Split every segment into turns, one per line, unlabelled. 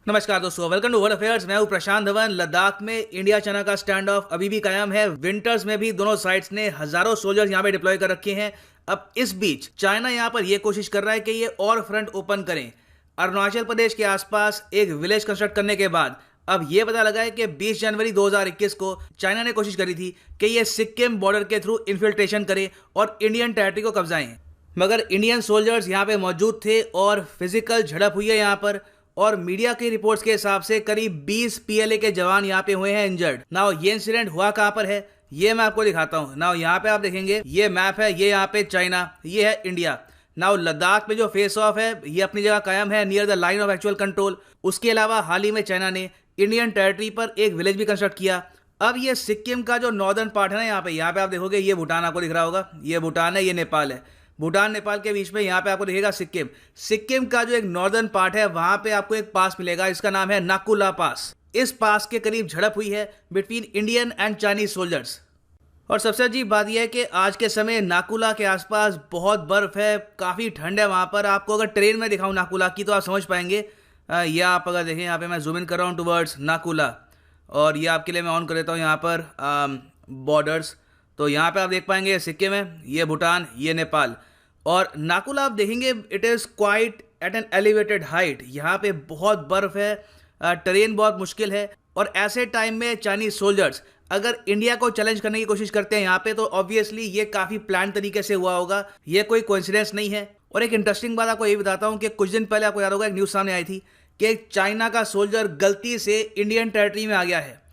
नमस्कार दोस्तों, welcome to world affairs. मैं हूं प्रशांत धवन। लद्दाख में इंडिया चाइना का स्टैंड ऑफ अभी भी कायम है। विंटर्स में भी दोनों साइड्स ने हजारों सोल्जर्स यहां पे डिप्लॉय कर रखे हैं। अब इस बीच चाइना यहां पर यह कोशिश कर रहा है कि ये और फ्रंट ओपन करें। अरुणाचल प्रदेश के आसपास एक विलेज कंस्ट्रक्ट करने के बाद अब यह पता लगा है कि 20 जनवरी 2021 को चाइना ने कोशिश करी थी कि यह सिक्किम बॉर्डर के थ्रू इन्फिल्ट्रेशन करे और इंडियन टेरिटरी को कब्जाएं, मगर इंडियन सोल्जर्स यहां पे मौजूद थे और फिजिकल झड़प हुई है यहां पर। और मीडिया की रिपोर्ट्स के हिसाब से करीब 20 पीएलए के जवान यहाँ पे हुए हैं इंजर्ड। नाउ ये इंसिडेंट हुआ कहाँ पर है ये मैं आपको दिखाता हूँ। नाउ यहाँ पे आप देखेंगे ये मैप है, ये यहाँ पे चाइना, ये है इंडिया। नाउ लद्दाख में जो फेस ऑफ है ये अपनी जगह कायम है near the line of actual control. उसके अलावा हाल ही में चाइना ने इंडियन टेरिटरी पर एक विलेज भी कंस्ट्रक्ट किया। अब ये सिक्किम का जो नॉर्दर्न पार्ट है ना, यहाँ पे आप देखोगे ये भूटान आपको दिख रहा होगा, ये भूटान है, ये नेपाल है। भूटान नेपाल के बीच में यहाँ पे आपको दिखेगा सिक्किम। सिक्किम का जो एक नॉर्दर्न पार्ट है वहां पे आपको एक पास मिलेगा, इसका नाम है नाकू ला पास। इस पास के करीब झड़प हुई है between Indian and Chinese soldiers. और सबसे अजीब बात यह है कि आज के समय नाकुला के आसपास बहुत बर्फ है, काफी ठंड है वहां पर। आपको अगर ट्रेन में दिखाऊं नाकुला की तो आप समझ पाएंगे। या आप अगर देखें यहाँ पे मैं जूम इन कर रहा हूँ टुवर्ड्स नाकुला, और ये आपके लिए मैं ऑन कर देता हूँ यहाँ पर बॉर्डर्स। तो यहाँ पे आप देख पाएंगे ये सिक्किम है, ये भूटान, ये नेपाल। और नाकुला आप देखेंगे it is quite at an elevated height. यहाँ पे बहुत बर्फ है, टेरेन बहुत मुश्किल है। और ऐसे टाइम में चाइनीज सोल्जर्स अगर इंडिया को चैलेंज करने की कोशिश करते हैं यहाँ पे, तो ऑब्वियसली ये काफ़ी प्लान तरीके से हुआ होगा, ये कोई कोइंसिडेंस नहीं है। और एक इंटरेस्टिंग बात आपको ये बताता हूँ कि कुछ दिन पहले आपको याद होगा एक न्यूज़ सामने आई थी कि चाइना का सोल्जर गलती से इंडियन टेरिटरी में आ गया है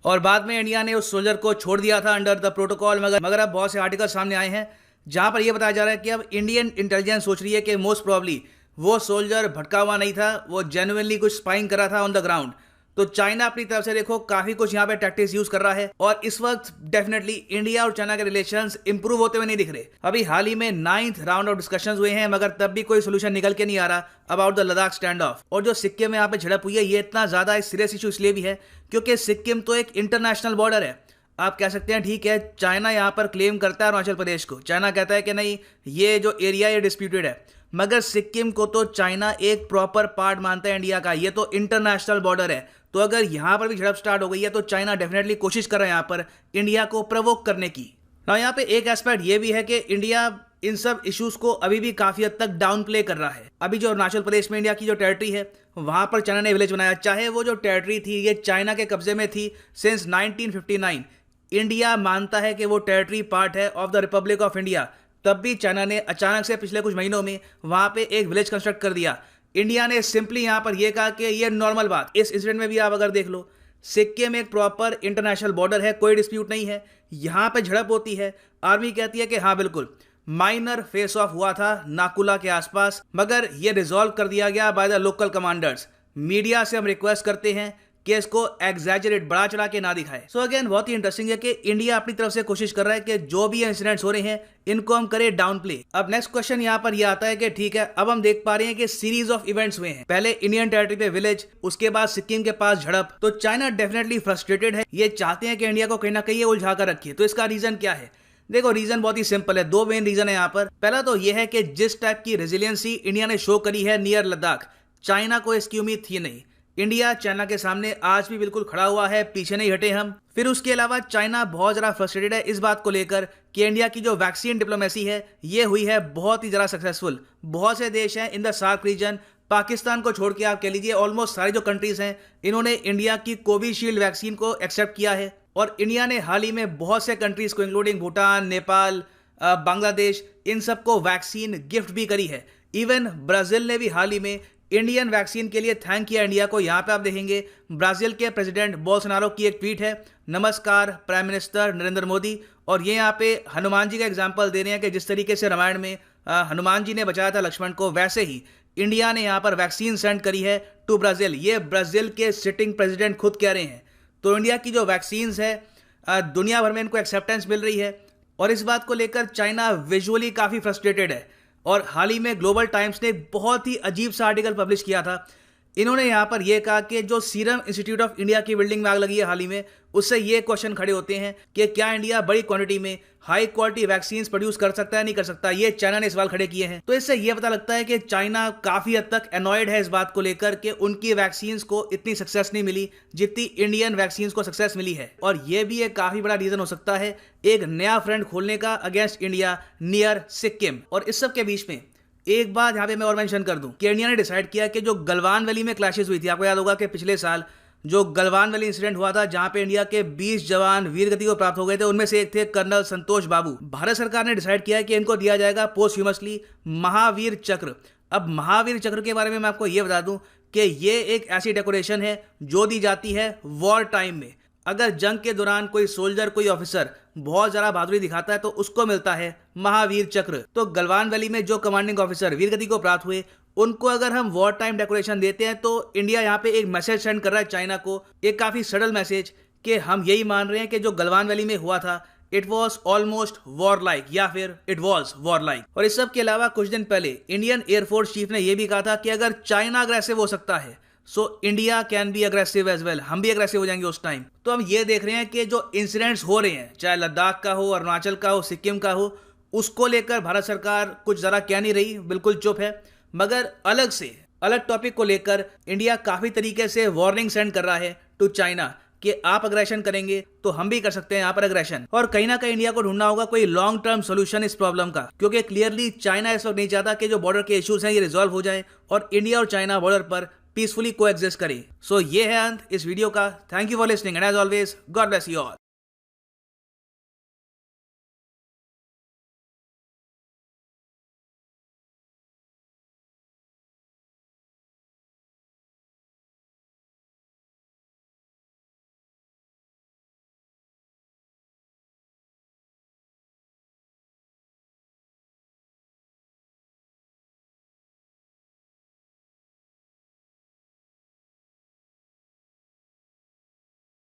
और बाद में इंडिया ने उस सोल्जर को छोड़ दिया था अंडर द प्रोटोकॉल। मगर अब बहुत से आर्टिकल सामने आए हैं जहां पर यह बताया जा रहा है कि अब इंडियन इंटेलिजेंस सोच रही है कि मोस्ट प्रॉब्ली वो सोल्जर भटका हुआ नहीं था, वो जेन्युइनली कुछ स्पाइंग कर रहा था ऑन द ग्राउंड। तो चाइना अपनी तरफ से देखो काफी कुछ यहाँ पे टैक्टिक्स यूज कर रहा है और इस वक्त डेफिनेटली इंडिया और चाइना के रिलेशंस इंप्रूव होते हुए नहीं दिख रहे। अभी हाल ही में 9th राउंड ऑफ डिस्कशंस हुए हैं, मगर तब भी कोई सोल्यूशन निकल के नहीं आ रहा about the Ladakh stand of. और जो सिक्किम में यहाँ पे झड़प हुई है ये इतना ज्यादा सीरियस इशू इसलिए भी है क्योंकि सिक्किम तो एक इंटरनेशनल बॉर्डर है। आप कह सकते हैं ठीक है, चाइना यहाँ पर क्लेम करता है अरुणाचल प्रदेश को, चाइना कहता है कि नहीं ये जो एरिया ये डिस्प्यूटेड है, मगर सिक्किम को तो चाइना एक प्रॉपर पार्ट मानता है इंडिया का। ये तो इंटरनेशनल बॉर्डर है। तो अगर यहाँ पर भी झड़प स्टार्ट हो गई है तो चाइना डेफिनेटली कोशिश कर रहा है यहाँ पर इंडिया को प्रवोक करने की। ना यहाँ पे एक एस्पेक्ट ये भी है कि इंडिया इन सब इश्यूज को अभी भी काफी हद तक डाउन प्ले कर रहा है। अभी जो अरुणाचल प्रदेश में इंडिया की जो टेरिटरी है वहां पर चाइना ने विलेज बनाया, चाहे वो जो टेरिटरी थी ये चाइना के कब्जे में थी सिंस 1959। इंडिया मानता है कि वो टेरिटरी पार्ट है of the Republic of India, तब भी चाइना ने अचानक से पिछले कुछ महीनों में वहां पे एक विलेज कंस्ट्रक्ट कर दिया। इंडिया ने सिंपली यहां पर यह कहा कि ये नॉर्मल बात। इस इंसिडेंट में भी आप अगर देख लो, सिक्किम एक प्रॉपर इंटरनेशनल बॉर्डर है, कोई डिस्प्यूट नहीं है। यहां पे झड़प होती है, आर्मी कहती है कि हाँ बिल्कुल माइनर फेस ऑफ हुआ था नाकुला के आसपास, मगर यह रिजॉल्व कर दिया गया by the local commanders. Media से हम रिक्वेस्ट करते हैं कि इसको एग्जैजरेट बढ़ा चढ़ा के ना दिखाए। सो अगेन बहुत ही इंटरेस्टिंग है कि इंडिया अपनी तरफ से कोशिश कर रहा है कि जो भी इंसिडेंट्स हो रहे हैं इनको हम करें डाउन प्ले। अब नेक्स्ट क्वेश्चन यहाँ पर यह आता है कि ठीक है, अब हम देख पा रहे हैं कि सीरीज ऑफ इवेंट्स हुए हैं। पहले इंडियन टेरिटरी पे विलेज, उसके बाद सिक्किम के पास झड़प। तो चाइना डेफिनेटली फ्रस्ट्रेटेड है, ये चाहते हैं कि इंडिया को कहीं ना कहीं उलझा कर रखिए। तो इसका रीजन क्या है? देखो रीजन बहुत ही सिंपल है, दो मेन रीजन है यहाँ पर। पहला तो यह है कि जिस टाइप की रेजिलियंसी इंडिया ने शो करी है नियर लद्दाख, चाइना को इसकी उम्मीद थी नहीं। इंडिया चाइना के सामने आज भी बिल्कुल खड़ा हुआ है, पीछे नहीं हटे हम। फिर उसके अलावा चाइना बहुत ज़्यादा फ्रस्ट्रेटेड है इस बात को लेकर कि इंडिया की जो वैक्सीन डिप्लोमेसी है ये हुई है बहुत ही ज़्यादा सक्सेसफुल। बहुत से देश हैं in the SAARC region, Pakistan को छोड़ के आप कह लीजिए ऑलमोस्ट सारे जो कंट्रीज हैं इन्होंने इंडिया की कोविशील्ड वैक्सीन को एक्सेप्ट किया है। और इंडिया ने हाल ही में बहुत से कंट्रीज को इंक्लूडिंग भूटान, नेपाल, बांग्लादेश, इन सबको वैक्सीन गिफ्ट भी करी है। इवन ब्राजील ने भी हाल ही में इंडियन वैक्सीन के लिए थैंक किया इंडिया को। यहाँ पे आप देखेंगे ब्राजील के प्रेसिडेंट बोल्सोनारो की एक ट्वीट है, नमस्कार प्राइम मिनिस्टर नरेंद्र मोदी। और ये यहाँ पे हनुमान जी का एग्जाम्पल दे रहे हैं कि जिस तरीके से रामायण में हनुमान जी ने बचाया था लक्ष्मण को, वैसे ही इंडिया ने यहाँ पर वैक्सीन सेंड करी है टू ब्राजील। ये ब्राजील के सिटिंग प्रेसिडेंट खुद कह रहे हैं। तो इंडिया की जो वैक्सीन है दुनिया भर में इनको एक्सेप्टेंस मिल रही है और इस बात को लेकर चाइना विजुअली काफ़ी फ्रस्ट्रेटेड है। और हाल ही में ग्लोबल टाइम्स ने एक बहुत ही अजीब सा आर्टिकल पब्लिश किया था। इन्होंने यहाँ पर यह कहा कि जो सीरम इंस्टीट्यूट ऑफ इंडिया की बिल्डिंग में आग लगी है हाल ही में, उससे ये क्वेश्चन खड़े होते हैं कि क्या इंडिया बड़ी क्वांटिटी में हाई क्वालिटी वैक्सीन प्रोड्यूस कर सकता है नहीं कर सकता, ये चाइना ने सवाल खड़े किए हैं। तो इससे यह पता लगता है कि चाइना काफी हद तक एनॉयड है इस बात को लेकर कि उनकी वैक्सीन को इतनी सक्सेस नहीं मिली जितनी इंडियन वैक्सीन को सक्सेस मिली है। और यह भी एक काफी बड़ा रीजन हो सकता है एक नया फ्रंट खोलने का अगेंस्ट इंडिया नियर सिक्किम। और इस सब के बीच में एक बात यहां पे मैं और मेंशन कर दूं कि इंडिया ने डिसाइड किया कि जो गलवान वैली में क्लैशेस हुई थी, आपको याद होगा कि पिछले साल जो गलवान वैली इंसिडेंट हुआ था जहां पे इंडिया के 20 जवान वीरगति को प्राप्त हो गए थे, उनमें से एक थे कर्नल संतोष बाबू। भारत सरकार ने डिसाइड किया कि इनको दिया जाएगा पोस्टह्यूमसली महावीर चक्र। अब महावीर चक्र के बारे में मैं आपको यह बता दूं कि ये एक ऐसी डेकोरेशन है जो दी जाती है वॉर टाइम में। अगर जंग के दौरान कोई सोल्जर कोई ऑफिसर बहुत ज्यादा बहादुरी दिखाता है तो उसको मिलता है महावीर चक्र। तो गलवान वैली में जो कमांडिंग ऑफिसर वीरगति को प्राप्त हुए उनको अगर हम वॉर टाइम डेकोरेशन देते हैं तो इंडिया यहाँ पे एक मैसेज सेंड कर रहा है चाइना को, एक काफी सडल मैसेज कि हम यही मान रहे हैं कि जो गलवान वैली में हुआ था it was almost war like या फिर इट वॉज वॉर लाइक। और इस सब के अलावा कुछ दिन पहले इंडियन एयरफोर्स चीफ ने यह भी कहा था कि अगर चाइना अग्रेसिव हो सकता है so India can be aggressive as well, हम भी अग्रेसिव हो जाएंगे उस टाइम। तो हम ये देख रहे हैं कि जो इंसिडेंट्स हो रहे हैं चाहे लद्दाख का हो, अरुणाचल का हो, सिक्किम का हो, उसको लेकर भारत सरकार कुछ जरा कह नहीं रही, बिल्कुल चुप है। मगर अलग टॉपिक को लेकर इंडिया काफी तरीके से वार्निंग सेंड कर रहा है टू चाइना कि आप अग्रेशन करेंगे तो हम भी कर सकते हैं यहाँ पर अग्रेशन। और कहीं ना कहीं इंडिया को ढूंढना होगा कोई लॉन्ग टर्म सोल्यूशन इस प्रॉब्लम का, क्योंकि क्लियरली चाइना इस वक्त नहीं चाहता कि जो बॉर्डर के इश्यूज हैं ये रिजॉल्व हो जाए और इंडिया और चाइना बॉर्डर पर पीसफुली कोएग्जिस्ट करें। सो ये है अंत इस वीडियो का। Thank you for listening and as always God bless you all.